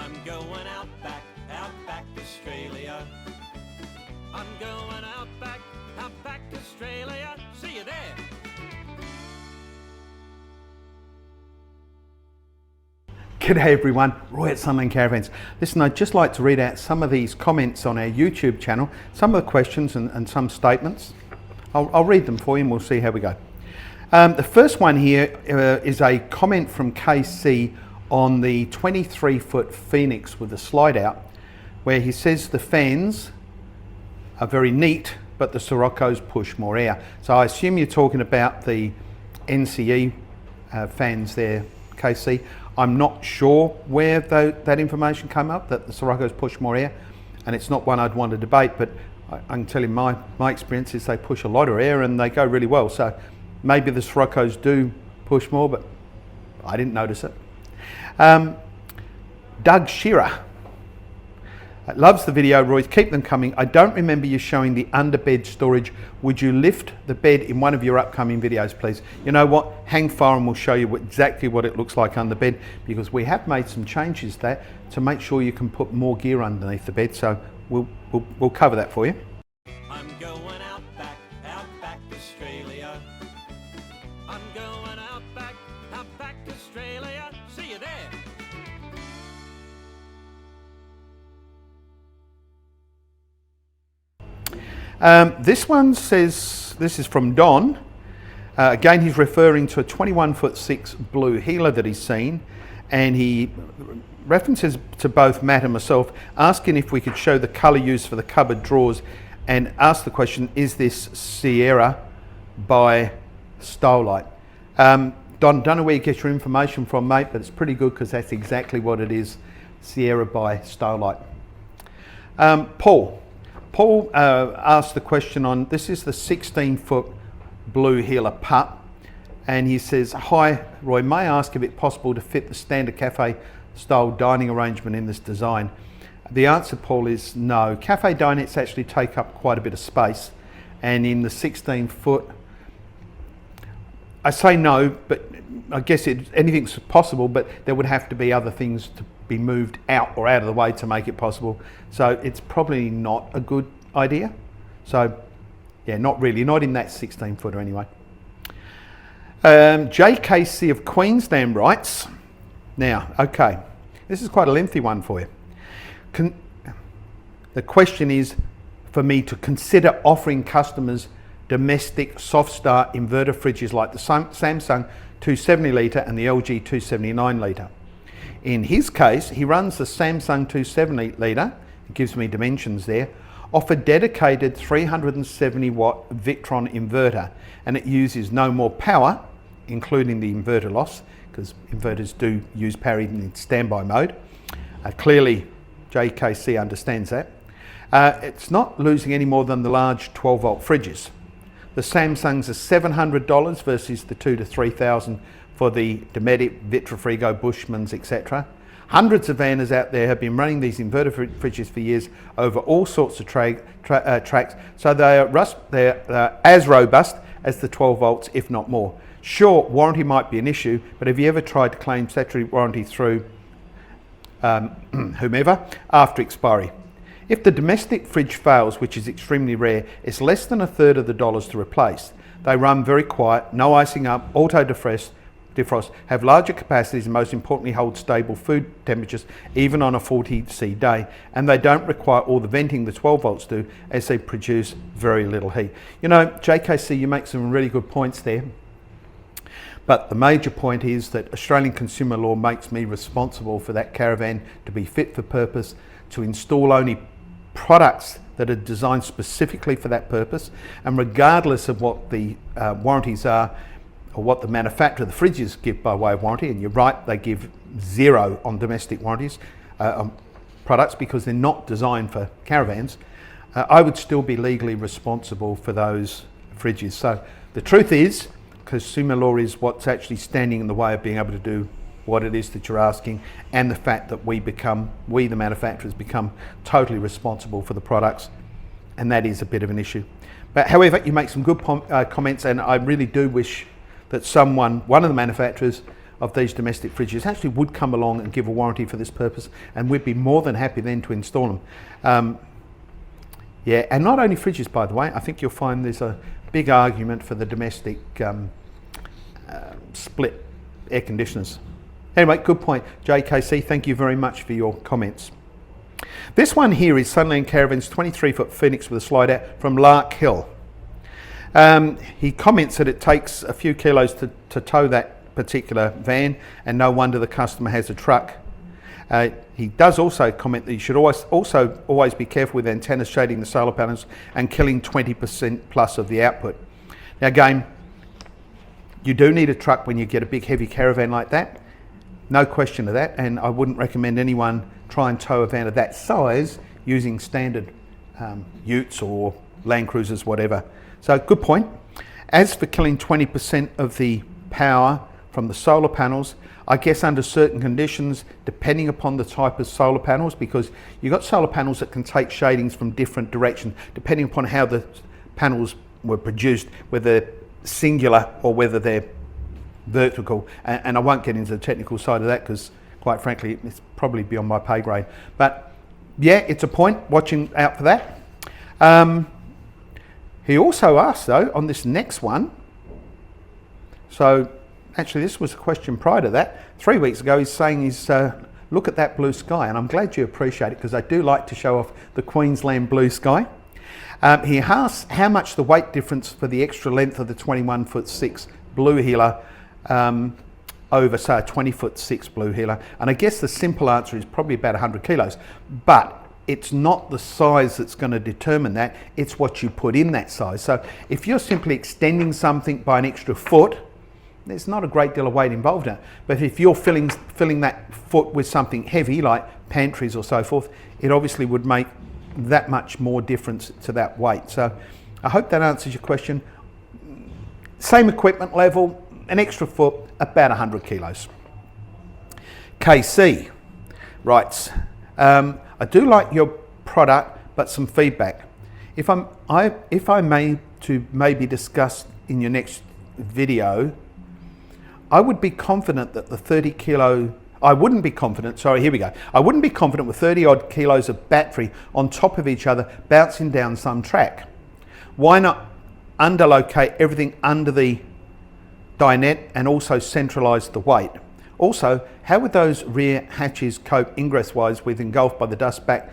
I'm going out back Australia. I'm going out back Australia. See you there. G'day everyone, Roy at Sunland Caravans. Listen, I'd just like to read out some of these comments on our YouTube channel, some of the questions and some statements. I'll read them for you and we'll see how we go. The first one here is a comment from KC on the 23-foot Phoenix with the slide out, where he says the fans are very neat, but the Siroccos push more air. So I assume you're talking about the NCE fans there, KC. I'm not sure where that information came up, that the Siroccos push more air, and it's not one I'd want to debate, but I can tell you my experience is they push a lot of air and they go really well. So maybe the Siroccos do push more, but I didn't notice it. Doug Shearer loves the video, Roy. Keep them coming. I don't remember you showing the underbed storage. Would you lift the bed in one of your upcoming videos, please? You know what? Hang fire and we'll show you exactly what it looks like under bed, because we have made some changes there to make sure you can put more gear underneath the bed. So we'll cover that for you. I'm going out back Australia. I'm going out back Australia. See you there. This one says, this is from Don. Again, he's referring to a 21'6" blue Heeler that he's seen, and he references to both Matt and myself, asking if we could show the colour used for the cupboard drawers, and ask the question, is this Sierra by Starlight? Don, don't know where you get your information from, mate, but it's pretty good because that's exactly what it is, Sierra by Starlight. Paul asked the question on, this is the 16-foot blue Heeler putt, and he says, hi Roy, may I ask if it's possible to fit the standard cafe style dining arrangement in this design? The answer, Paul, is no. Cafe dinettes actually take up quite a bit of space, and in the 16-foot, I say no, but I guess anything's possible, but there would have to be other things to be moved out or out of the way to make it possible. So it's probably not a good idea. So yeah, not really, not in that 16-footer anyway. JKC of Queensland writes, now, okay, this is quite a lengthy one for you. The question is for me to consider offering customers domestic soft start inverter fridges like the Samsung 270 litre and the LG 279 litre. In his case, he runs the Samsung 270 litre, it gives me dimensions there, off a dedicated 370 watt Victron inverter, and it uses no more power, including the inverter loss, because inverters do use power in standby mode. Clearly, JKC understands that. It's not losing any more than the large 12 volt fridges. The Samsungs are $700 versus the $2,000 to $3,000 for the Dometic, Vitrafrigo, Bushmans, etc. Hundreds of vanners out there have been running these inverter fridges for years over all sorts of tracks, so they're as robust as the 12 volts, if not more. Sure, warranty might be an issue, but have you ever tried to claim statutory warranty through whomever after expiry? If the domestic fridge fails, which is extremely rare, it's less than $1/3 of the dollars to replace. They run very quiet, no icing up, auto defrost, have larger capacities, and most importantly hold stable food temperatures even on a 40°C day, and they don't require all the venting the 12 volts do, as they produce very little heat. You know, JKC, you make some really good points there, but the major point is that Australian consumer law makes me responsible for that caravan to be fit for purpose, to install only products that are designed specifically for that purpose, and regardless of what the warranties are or what the manufacturer of the fridges give by way of warranty, and you're right, they give 0 on domestic warranties on products because they're not designed for caravans, I would still be legally responsible for those fridges. So the truth is, consumer law is what's actually standing in the way of being able to do what it is that you're asking, and the fact that we the manufacturers become totally responsible for the products, and that is a bit of an issue. But however, you make some good comments, and I really do wish that one of the manufacturers of these domestic fridges actually would come along and give a warranty for this purpose, and we'd be more than happy then to install them. Yeah, and not only fridges, by the way. I think you'll find there's a big argument for the domestic split air conditioners. Anyway, good point, JKC. Thank you very much for your comments. This one here is Sunland Caravans 23-foot Phoenix with a slide out from Lark Hill. He comments that it takes a few kilos to tow that particular van, and no wonder the customer has a truck. He does also comment that you should always be careful with antennas shading the solar panels and killing 20% plus of the output. Now again, you do need a truck when you get a big heavy caravan like that, no question of that, and I wouldn't recommend anyone try and tow a van of that size using standard utes or Land Cruisers, whatever. So good point. As for killing 20% of the power from the solar panels, I guess under certain conditions, depending upon the type of solar panels, because you've got solar panels that can take shadings from different directions, depending upon how the panels were produced, whether they're singular or whether they're vertical. And I won't get into the technical side of that because, quite frankly, it's probably beyond my pay grade. But yeah, it's a point, watching out for that. He also asked, though, on this next one, so actually this was a question prior to that, 3 weeks ago, he's saying look at that blue sky, and I'm glad you appreciate it because I do like to show off the Queensland blue sky. He asks how much the weight difference for the extra length of the 21'6" blue heeler over, say, a 20'6" blue heeler, and I guess the simple answer is probably about 100 kilos, but it's not the size that's going to determine that, it's what you put in that size. So if you're simply extending something by an extra foot, there's not a great deal of weight involved in it. But if you're filling that foot with something heavy like pantries or so forth, it obviously would make that much more difference to that weight. So I hope that answers your question. Same equipment level, an extra foot, about 100 kilos. KC writes, I do like your product, but some feedback. If I may to maybe discuss in your next video, I would be confident that the 30 kilo, I wouldn't be confident, sorry, here we go. I wouldn't be confident with 30 odd kilos of battery on top of each other bouncing down some track. Why not underlocate everything under the dinette and also centralise the weight? Also, how would those rear hatches cope ingress-wise with engulfed by the dust back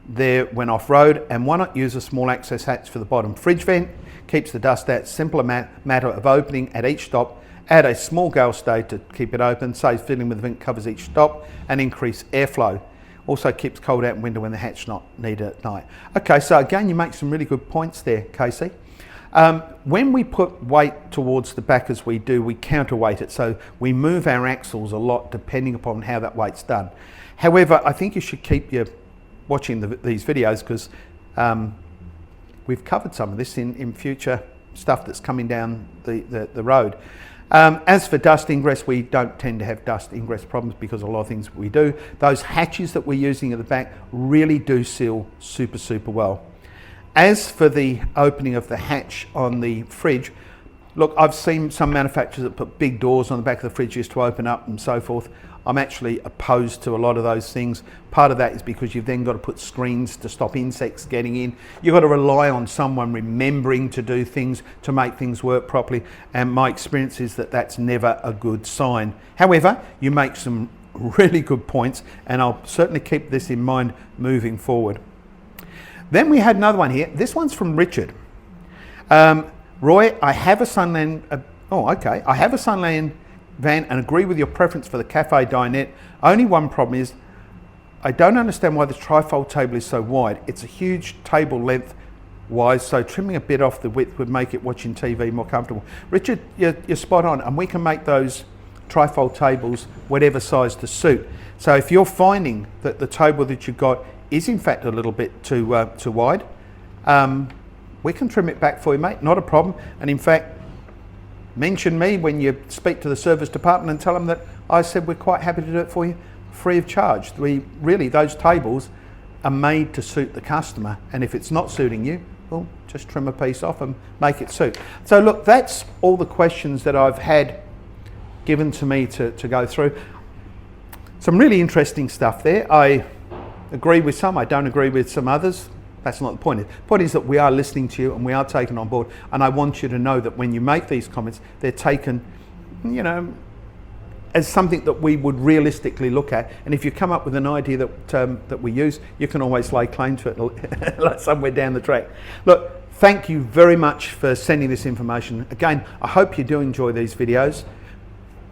there when off-road? And why not use a small access hatch for the bottom fridge vent? Keeps the dust out, simpler matter of opening at each stop. Add a small gale stay to keep it open, saves filling with the vent, covers each stop, and increase airflow. Also keeps cold out in winter when the hatch not needed at night. Okay, so again, you make some really good points there, Casey. When we put weight towards the back as we do, we counterweight it, so we move our axles a lot depending upon how that weight's done. However, I think you should keep watching these videos because we've covered some of this in future stuff that's coming down the road. As for dust ingress, we don't tend to have dust ingress problems because a lot of things we do. Those hatches that we're using at the back really do seal super, super well. As for the opening of the hatch on the fridge, look, I've seen some manufacturers that put big doors on the back of the fridges to open up and so forth. I'm actually opposed to a lot of those things. Part of that is because you've then got to put screens to stop insects getting in. You've got to rely on someone remembering to do things to make things work properly. And my experience is that that's never a good sign. However, you make some really good points and I'll certainly keep this in mind moving forward. Then we had another one here. This one's from Richard. Roy, I have a Sunland, I have a Sunland van and agree with your preference for the cafe dinette. Only one problem is I don't understand why the trifold table is so wide. It's a huge table length wise, so trimming a bit off the width would make it watching TV more comfortable. Richard, you're spot on, and we can make those trifold tables whatever size to suit. So if you're finding that the table that you've got is in fact a little bit too wide, we can trim it back for you, mate, not a problem. And in fact, mention me when you speak to the service department and tell them that I said we're quite happy to do it for you free of charge. Those tables are made to suit the customer, and if it's not suiting you, well, just trim a piece off and make it suit. So look, that's all the questions that I've had given to me to go through. Some really interesting stuff there. I agree with some, I don't agree with some others. That's not the point. The point is that we are listening to you and we are taken on board. And I want you to know that when you make these comments, they're taken, you know, as something that we would realistically look at. And if you come up with an idea that we use, you can always lay claim to it like somewhere down the track. Look, thank you very much for sending this information. Again, I hope you do enjoy these videos.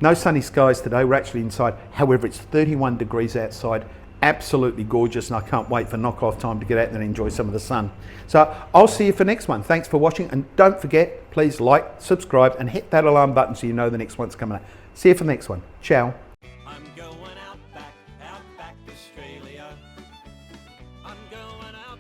No sunny skies today, we're actually inside. However, it's 31 degrees outside. Absolutely gorgeous, and I can't wait for knock-off time to get out there and enjoy some of the sun. So I'll see you for next one. Thanks for watching, and don't forget, please like, subscribe, and hit that alarm button so you know the next one's coming up. See you for the next one. Ciao. I'm going out back Australia. I'm going out